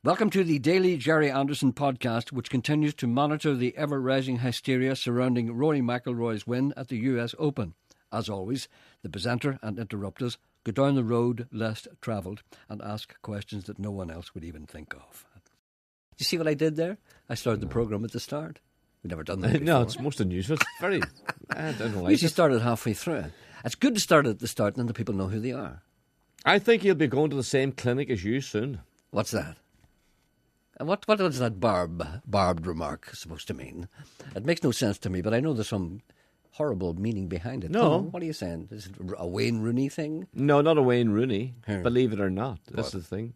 Welcome to the Daily Jerry Anderson podcast, which continues to monitor the ever-rising hysteria surrounding Rory McIlroy's win at the US Open. As always, the presenter and interrupters go down the road less travelled and ask questions that no one else would even think of. You see what I did there? I started the programme at the start. We've never done that before. No, it's most unusual. It's very... I don't like usually it. started halfway through it. It's good to start at the start and then the people know who they are. I think he'll be going to the same clinic as you soon. What's that? What is that barbed remark supposed to mean? It makes no sense to me, but I know there's some horrible meaning behind it. No. Come on, what are you saying? Is it a Wayne Rooney thing? No, not a Wayne Rooney. Here. Believe it or not. That's the thing.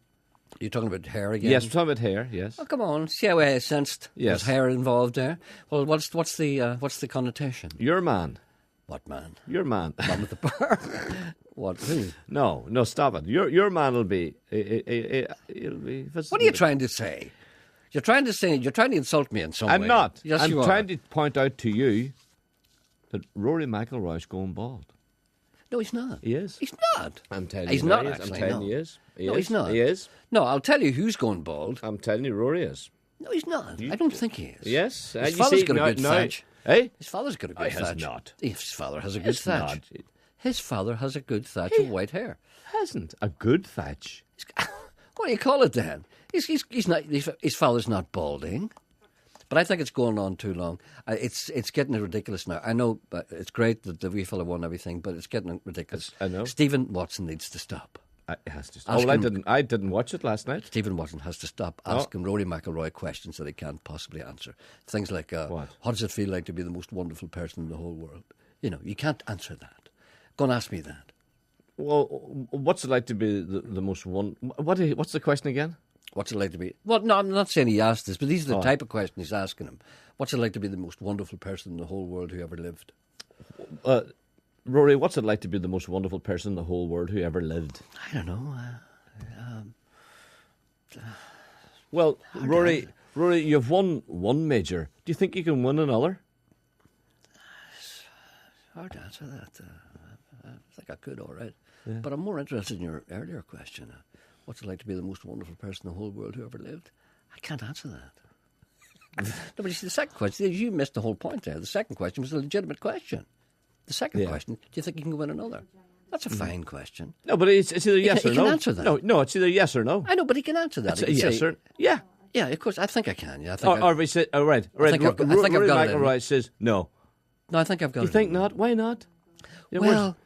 You're talking about hair again? Yes, we're talking about hair, yes. Oh, come on. See how I sensed Yes. there's hair involved there? Well, what's the connotation? Your man. What man? Your man. Man with the bar? What? Who? No, stop it. Your man will be... He'll be... What are you trying to say? You're trying to insult me in some way. I'm not. Yes, I'm you are. trying to point out to you that Rory McIlroy's going bald. No, he's not. He is. He's not. I'm telling He's you. not, he is. actually, I'm telling no. you he is. No, he's not. He is. No, I'll tell you who's going bald. I'm telling you, Rory is. No, he's not. I don't think he is. Yes. His you father's see, got a good thatch. Eh? His father's got a good He has thatch. not. His father has a good Has thatch. not. His father has a good thatch of white hair. Hasn't a good thatch. What do you call it then? He's not. His father's not balding. But I think it's going on too long. It's getting ridiculous now. I know it's great that the wee fella won everything, but it's getting ridiculous. I know. Stephen Watson needs to stop. It has to stop. I didn't watch it last night. Stephen Watson has to stop asking Rory McIlroy questions that he can't possibly answer. Things like, What does it feel like to be the most wonderful person in the whole world? You know, you can't answer that. Go and ask me that. Well, what's it like to be the most one? What's the question again? What's it like to be... Well, no, I'm not saying he asked this, but these are the type of question he's asking him. What's it like to be the most wonderful person in the whole world who ever lived? Rory, what's it like to be the most wonderful person in the whole world who ever lived? I don't know. Well, Rory, you've won one major. Do you think you can win another? It's hard to answer that. I think I could, all right. Yeah. But I'm more interested in your earlier question. What's it like to be the most wonderful person in the whole world who ever lived? I can't answer that. No, but you see, the second question, you missed the whole point there. The second question was a legitimate question. The second question, do you think you can win another? That's a fine question. No, but it's either yes or no. He can answer that. No, it's either yes or no. I know, but he can answer that. It's a yes or... Yeah. Yeah, of course. I think I can. Yeah, I think or we say, oh, right. I think I've got Rory McIlroy says no. No, I think I've got it. You think not? Why not? Well,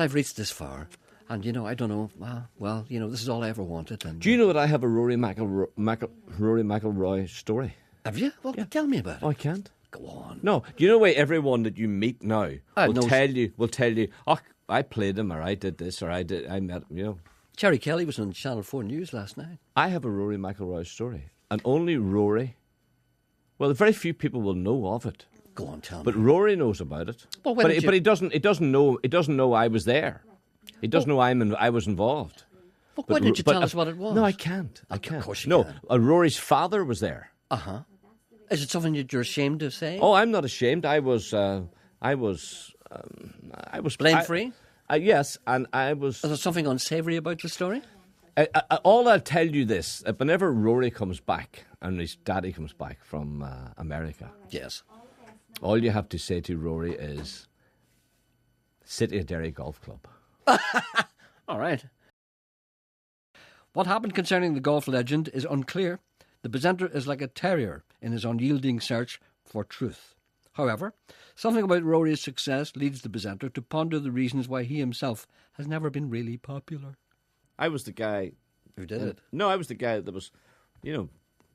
I've reached this far. And, I don't know. Well, this is all I ever wanted. And, do you know that I have a Rory McIlroy story? Have you? Well, tell me about it. Oh, I can't. Go on. No. Do you know why everyone that you meet now will tell you, oh, I played him, or I did this, or I met him, Jerry Kelly was on Channel 4 News last night. I have a Rory McIlroy story. And only Rory, well, very few people will know of it. Go on, tell me. But Rory knows about it. Well, but he doesn't know I was there. He doesn't know I was involved. Well, why didn't you tell us what it was? No, I can't. I can't. Of course you can. No, Rory's father was there. Uh-huh. Is it something that you're ashamed to say? Oh, I'm not ashamed. I was blame-free? Yes, and I was... Is there something unsavoury about the story? All I'll tell you this, whenever Rory comes back, and his daddy comes back from America... Yes. All you have to say to Rory is, City of Derry Golf Club. All right. What happened concerning the golf legend is unclear. The presenter is like a terrier in his unyielding search for truth. However, something about Rory's success leads the presenter to ponder the reasons why he himself has never been really popular. I was the guy... Who did it? No, I was the guy that was,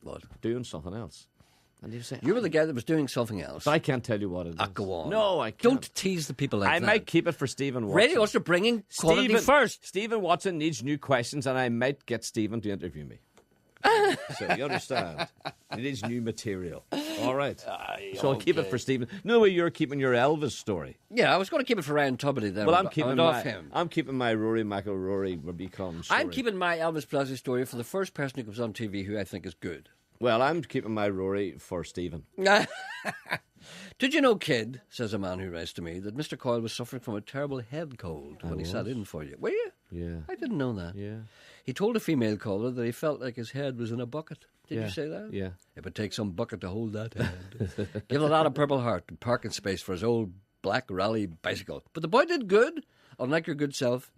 what? Doing something else. And you were the guy that was doing something else. But I can't tell you what it is. Go on. No, I can't. Don't tease the people like that. I might keep it for Stephen Watson. Radios are bringing quality first. Stephen Watson needs new questions, and I might get Stephen to interview me. So you understand? It is new material. All right. So I'll keep it for Stephen. No way you're keeping your Elvis story. Yeah, I was going to keep it for Ryan Tubridy then. Well, I'm keeping my Rory McIlroy Rubicon story. I'm keeping my Elvis Presley story for the first person who comes on TV who I think is good. Well, I'm keeping my Rory for Stephen. Did you know, kid, says a man who writes to me, that Mr. Coyle was suffering from a terrible head cold when he sat in for you? Were you? Yeah. I didn't know that. Yeah. He told a female caller that he felt like his head was in a bucket. Did Yeah. you say that? Yeah. It would take some bucket to hold that head. Give a lot of Purple Heart and parking space for his old black rally bicycle. But the boy did good, unlike your good self.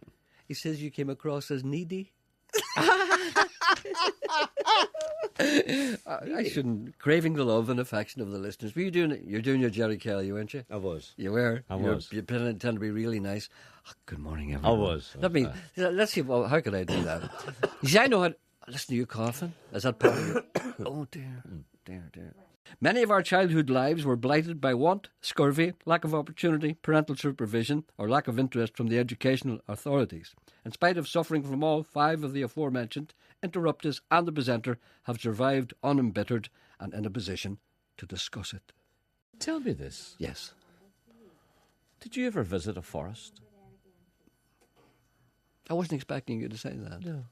He says you came across as needy. I shouldn't. Craving the love and affection of the listeners. Were you doing it? You're doing your Jerry Kelly, weren't you? I was. You were. I was. You tend to be really nice. Oh, good morning, everyone. I was. Let's see. Well, how could I do that? You see, I know how. Listen to you coughing. Is that part of your? Oh dear, dear. Many of our childhood lives were blighted by want, scurvy, lack of opportunity, parental supervision, or lack of interest from the educational authorities. In spite of suffering from all 5 of the aforementioned, Interruptus and the presenter have survived unembittered and in a position to discuss it. Tell me this. Yes. Did you ever visit a forest? I wasn't expecting you to say that. No.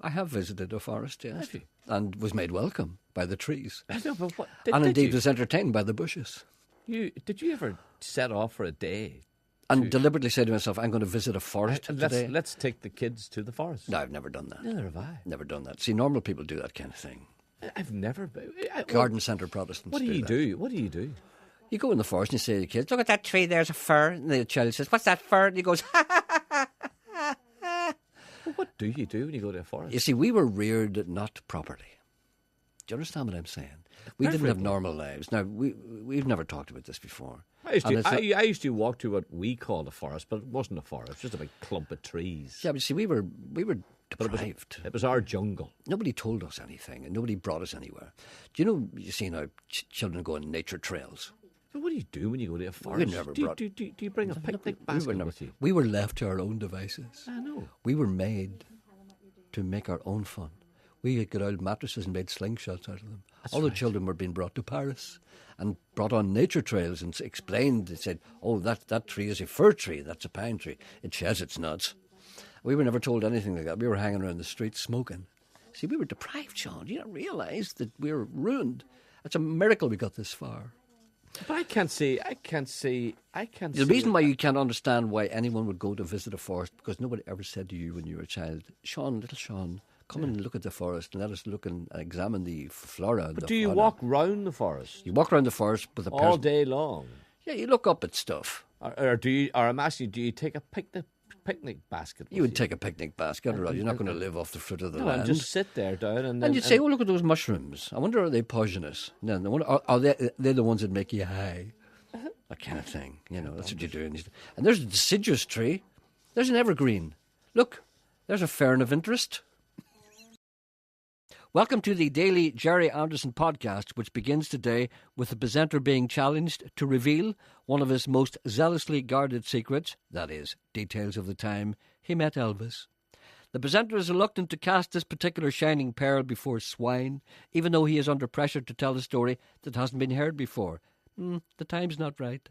I have visited a forest, yes. Have you? And was made welcome by the trees. I know, but what? And indeed you? was entertained by the bushes. Did you ever set off for a day? And deliberately say to myself, I'm going to visit a forest today. Let's take the kids to the forest. No, I've never done that. Neither have I. Never done that. See, normal people do that kind of thing. I've never been. Garden centre Protestants What do you that. do? What do you do? You go in the forest and you say to the kids, look at that tree, there's a fir. And the child says, what's that fir? And he goes, ha ha ha ha ha. Well, what do you do when you go to a forest? You see, we were reared not properly. Do you understand what I'm saying? We didn't have normal lives. Now, we've never talked about this before. I used to walk to what we called a forest, but it wasn't a forest. It was just a big clump of trees. Yeah, but see, we were deprived. It was our jungle. Nobody told us anything, and nobody brought us anywhere. Do you know, you see now, children go on nature trails. But what do you do when you go to a forest? Do you bring a picnic basket with you? We were left to our own devices. I know. We were made to make our own fun. We got out mattresses and made slingshots out of them. All the children were being brought to Paris and brought on nature trails and explained. They said, oh, that tree is a fir tree, that's a pine tree. It sheds its nuts. We were never told anything like that. We were hanging around the streets smoking. See, we were deprived, Sean. You don't realise that we were ruined. It's a miracle we got this far. But I can't see. The reason why you can't understand why anyone would go to visit a forest, because nobody ever said to you when you were a child, Sean, little Sean, come and look at the forest and let us look and examine the flora. But do you walk round the forest? You walk around the forest with a person all day long. Yeah, you look up at stuff. Or do you? Or I'm asking, do you take a picnic basket? You would take a picnic basket, right? You're not going to live off the fruit of the land. And just sit there down and you'd say, "Oh, look at those mushrooms. I wonder are they poisonous? No, are they the ones that make you high? That kind of thing. You know, that's what you do. And there's a deciduous tree. There's an evergreen. Look, there's a fern of interest." Welcome to the daily Jerry Anderson podcast, which begins today with the presenter being challenged to reveal one of his most zealously guarded secrets, that is, details of the time he met Elvis. The presenter is reluctant to cast this particular shining pearl before swine, even though he is under pressure to tell a story that hasn't been heard before. The time's not right.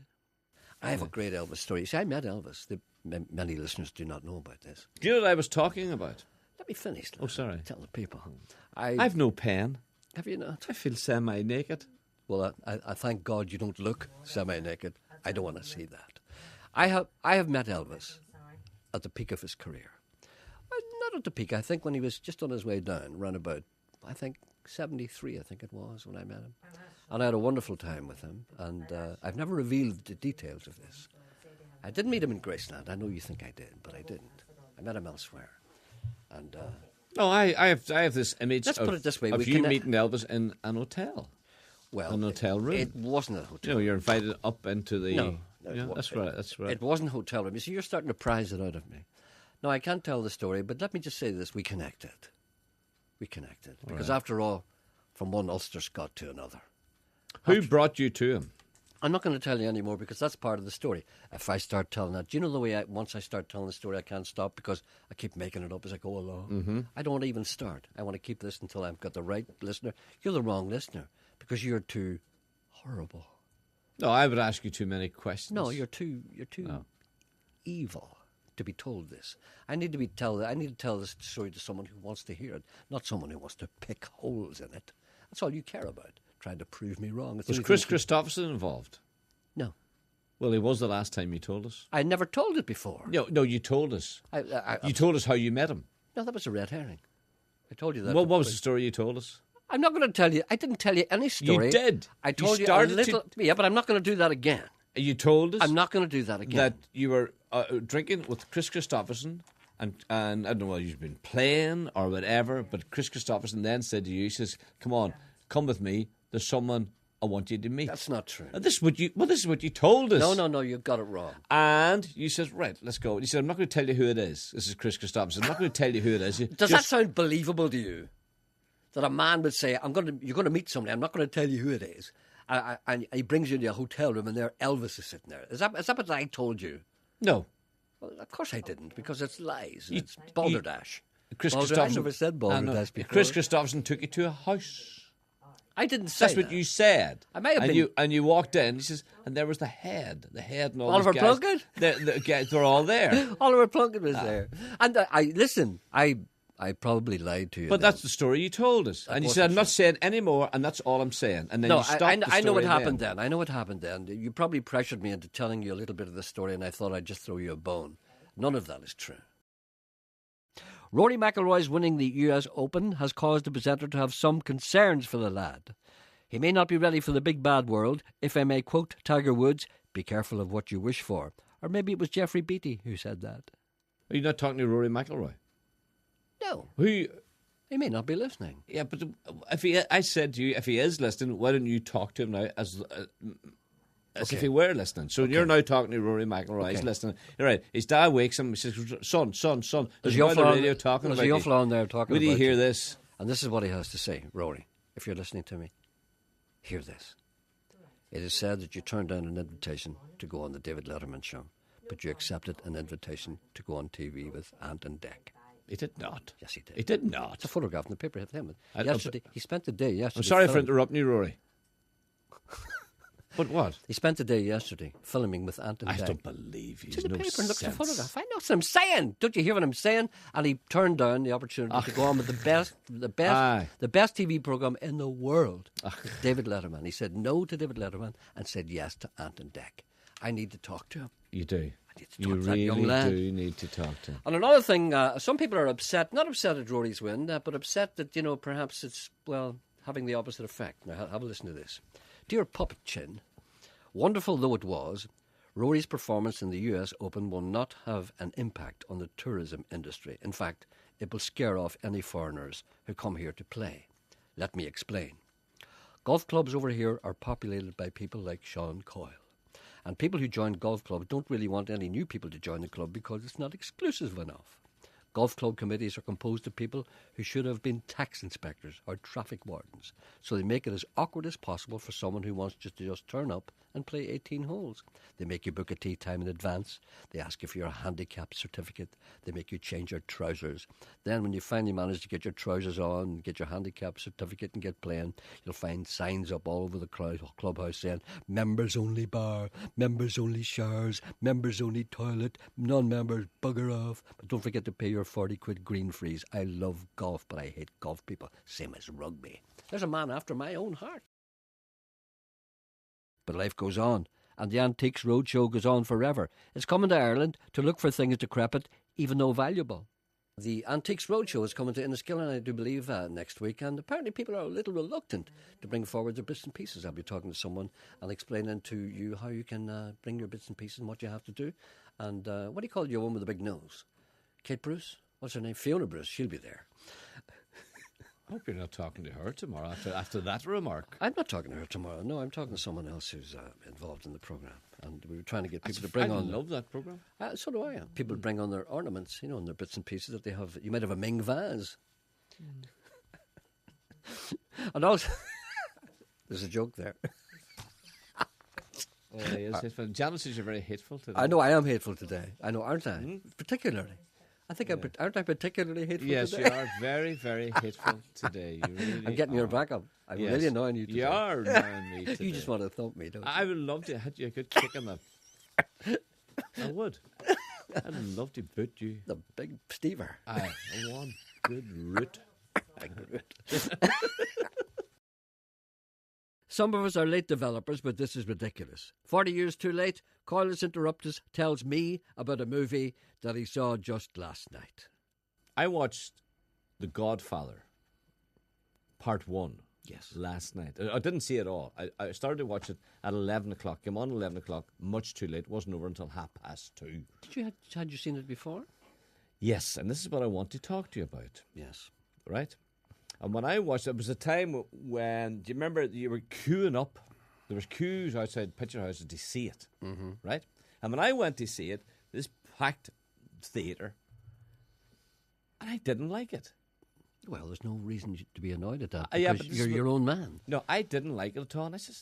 I have a great Elvis story. See, I met Elvis. Many listeners do not know about this. Do you know what I was talking about? Let me finish. Oh, sorry. Tell the people. I've no pen. Have you not? I feel semi-naked. Well, I thank God you don't look semi-naked. I don't want to see that. I have met Elvis at the peak of his career. Not at the peak. I think when he was just on his way down, around about, I think, 73, I think it was, when I met him. And I had a wonderful time with him. And I've never revealed the details of this. I didn't meet him in Graceland. I know you think I did, but I didn't. I met him elsewhere. And I have this image. Let's put it this way: of you meeting Elvis in an hotel. Well, an hotel room. It wasn't a hotel. You know, you're invited up into the. No, that's right. That's right. It wasn't a hotel room. You see, you're starting to prize it out of me. No, I can't tell the story, but let me just say this: we connected. Because after all, from one Ulster Scot to another. Who brought you to him? I'm not going to tell you anymore because that's part of the story. If I start telling that, do you know the way once I start telling the story, I can't stop because I keep making it up as I go along. Mm-hmm. I don't want to even start. I want to keep this until I've got the right listener. You're the wrong listener because you're too horrible. No, I would ask you too many questions. No, you're too evil to be told this. I need to tell this story to someone who wants to hear it, not someone who wants to pick holes in it. That's all you care about. Trying to prove me wrong. Was Chris Christopherson involved? No. Well, it was the last time you told us. I never told it before. No, you told us. You told us how you met him. No, that was a red herring. I told you that. What was the story you told us? I'm not going to tell you. I didn't tell you any story. You did. I told you a little. Yeah, but I'm not going to do that again. You told us. I'm not going to do that again. That you were drinking with Chris Christopherson, and I don't know whether you've been playing or whatever, but Chris Christopherson then said to you, he says, "Come on, come with me. There's someone I want you to meet." That's not true. This is what you told us. No, you've got it wrong. And you said, right, let's go. You said, I'm not going to tell you who it is. This is Chris Christopherson. I'm not going to tell you who it is. Does that sound believable to you? That a man would say, you're going to meet somebody, I'm not going to tell you who it is. And he brings you into a hotel room and there Elvis is sitting there. Is that what I told you? No. Well, of course I didn't, because it's lies. It's balderdash. Chris I Christopherson never said balderdash before. Chris Christopherson took you to a house. I didn't say That's what you said. I may have been. And you walked in. He says, and there was the head and all Oliver these guys. Plunkett? The guys were all there. Oliver Plunkett was there. And I probably lied to you. But that's the story you told us. And you said, I'm not saying any more, and that's all I'm saying. And then you stopped the story. I know what happened then. I know what happened then. You probably pressured me into telling you a little bit of the story, and I thought I'd just throw you a bone. None of that is true. Rory McIlroy's winning the US Open has caused the presenter to have some concerns for the lad. He may not be ready for the big bad world. If I may quote Tiger Woods, be careful of what you wish for. Or maybe it was Jeffrey Beattie who said that. Are you not talking to Rory McIlroy? No. He may not be listening. Yeah, but I said to you, if he is listening, why don't you talk to him now as if he were listening? So you're now talking to Rory McIlroy. He's listening. You're right. His dad wakes him. He says, "Son." There's a on the radio talking about you. There's a young on there talking about you. Will you hear this? And this is what he has to say, Rory. If you're listening to me, hear this. It is said that you turned down an invitation to go on the David Letterman show, but you accepted an invitation to go on TV with Ant and Dec. He did not. Yes, he did. He did not. It's a photograph in the paper of him. Yesterday, he spent the day yesterday. I'm sorry for interrupting you, Rory. But what? He spent the day yesterday filming with Ant and Dec. I don't believe you. It's in the paper and look at the photograph. I know what I'm saying. Don't you hear what I'm saying? And he turned down the opportunity to go on with the best TV program in the world, David Letterman. He said no to David Letterman and said yes to Ant and Dec. I need to talk to him. You do. I need to talk to that young lad. You really do need to talk to him. And another thing, some people are upset, not upset at Rory's win, but upset that, perhaps it's, having the opposite effect. Now, have a listen to this. Dear Puppet Chin, wonderful though it was, Rory's performance in the US Open will not have an impact on the tourism industry. In fact, it will scare off any foreigners who come here to play. Let me explain. Golf clubs over here are populated by people like Sean Coyle. And people who join golf clubs don't really want any new people to join the club because it's not exclusive enough. Golf club committees are composed of people who should have been tax inspectors or traffic wardens, so they make it as awkward as possible for someone who wants to just turn up and play 18 holes. They make you book a tee time in advance. They ask you for your handicap certificate. They make you change your trousers. Then when you finally manage to get your trousers on, get your handicap certificate and get playing, you'll find signs up all over the clubhouse saying, members only bar, members only showers, members only toilet, non-members bugger off. But don't forget to pay your 40 quid green freeze. I love golf, but I hate golf people. Same as rugby. There's a man after my own heart. But life goes on, and the Antiques Roadshow goes on forever. It's coming to Ireland to look for things decrepit, even though valuable. The Antiques Roadshow is coming to Enniskillen, I do believe, next week, and apparently people are a little reluctant to bring forward their bits and pieces. I'll be talking to someone and explaining to you how you can bring your bits and pieces and what you have to do. And what do you call your one with the big nose? Kate Bruce? What's her name? Fiona Bruce. She'll be there. I hope you're not talking to her tomorrow after that remark. I'm not talking to her tomorrow. No, I'm talking to someone else who's involved in the programme. And we were trying to get people to bring on... I love that programme. So do I. People bring on their ornaments, and their bits and pieces that they have. You might have a Ming vase. And also... There's a joke there. Yes, Janet says you're very hateful today. I know I am hateful today. I know, aren't I? Particularly. I think aren't I particularly hateful today? Yes, you are very, very hateful today. You really I'm getting your back up. I'm really annoying you today. You are annoying me today. You just want to thump me, don't you? I would love to hit you a good kick in the... I would. I'd love to boot you. The big Stever. I want good root. Big root. Some of us are late developers, but this is ridiculous. 40 years too late, Coilis Interruptus tells me about a movie that he saw just last night. I watched The Godfather, Part 1. Yes. Last night. I didn't see it all. I started to watch it at 11 o'clock. Came on 11 o'clock, much too late. Wasn't over until 2:30. Had you seen it before? Yes, and this is what I want to talk to you about. Yes. Right? And when I watched it, it was a time when, do you remember, you were queuing up? There was queues outside picture houses to see it. Mm-hmm. Right? And when I went to see it, this packed theatre, and I didn't like it. Well, there's no reason to be annoyed at that Yeah, because but you're your own man. No, I didn't like it at all. And I said,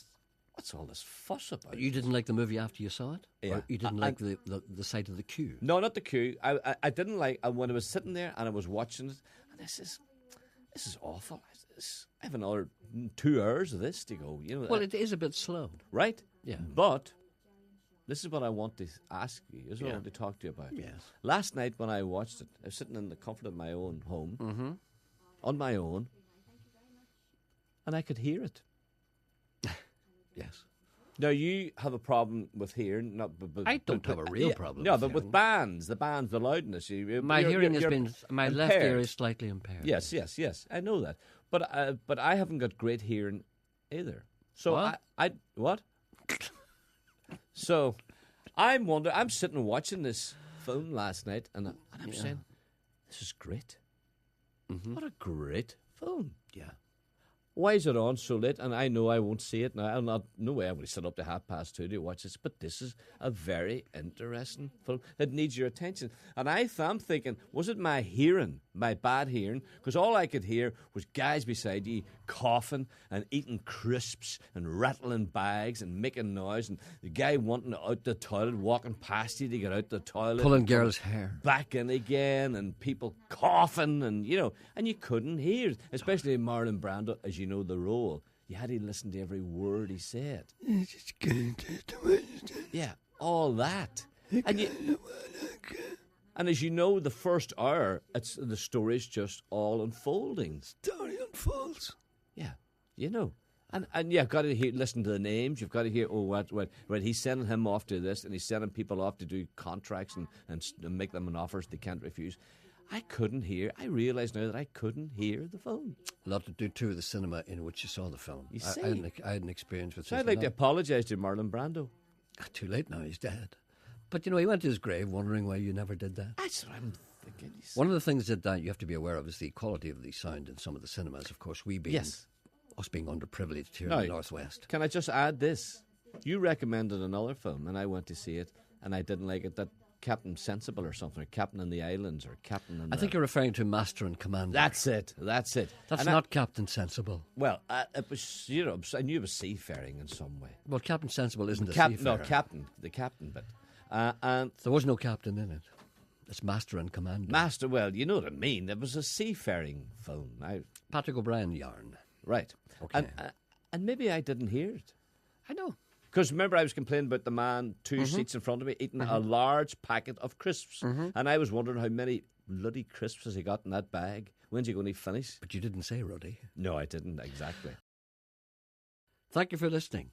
what's all this fuss about? You didn't like the movie after you saw it? Yeah. Or you didn't like the sight of the queue? No, not the queue. I didn't like when I was sitting there and I was watching it, and this is awful. I have another 2 hours of this to go. You know. Well, it is a bit slow. Right? Yeah. But this is what I want to ask you. This is what I want to talk to you about. Yes. Last night when I watched it, I was sitting in the comfort of my own home, on my own, and I could hear it. Yes. Now, you have a problem with hearing. I don't have a real problem No, with but hearing. with bands, the loudness. My hearing has been... My left ear is slightly impaired. Yes. I know that. But I haven't got great hearing either. So What? What? So I'm wondering, I'm sitting watching this film last night, and I'm saying, this is great. Mm-hmm. What a great film. Yeah. Why is it on so late? And I know I won't see it now. No way I'm going to sit up to 2:30 to watch this. But this is a very interesting film that needs your attention. And I'm thinking, was it my hearing, my bad hearing? Because all I could hear was guys beside you coughing and eating crisps and rattling bags and making noise. And the guy wanting out the toilet, walking past you to get out the toilet. Pulling girls' hair. Back in again, and people coughing, and and you couldn't hear, especially Marlon Brando, as you know the role. You had to listen to every word he said. Yeah, all that. And as you know, the first hour, the story's just all unfolding. Story unfolds. Yeah, And you've got to listen to the names. You've got to hear, when he's sending him off to this, and he's sending people off to do contracts and make them an offers they can't refuse. I couldn't hear. I realise now that I couldn't hear the film. A lot to do too with the cinema in which you saw the film. You see? I had an experience with So this. I'd like to apologise to Marlon Brando. Too late now, he's dead. But he went to his grave wondering why you never did that. That's what I'm thinking. One of the things that you have to be aware of is the quality of the sound in some of the cinemas. Of course, us being underprivileged here in the Northwest. Can I just add this? You recommended another film, and I went to see it, and I didn't like it. That Captain Sensible or something, or Captain in the Islands, or Captain in I think you're referring to Master and Commander. That's it. That's and not Captain Sensible. Well, it was, I knew it was seafaring in some way. Well, Captain Sensible isn't a seafarer. No, the captain bit. And there was no captain in it. It's Master and Commander. Well, you know what I mean. It was a seafaring film. Patrick O'Brien yarn. Right. Okay. And maybe I didn't hear it. I know. Because remember, I was complaining about the man 2 seats in front of me eating a large packet of crisps. And I was wondering how many bloody crisps has he got in that bag. When's he going to finish? But you didn't say, Ruddy. No, I didn't, exactly. Thank you for listening.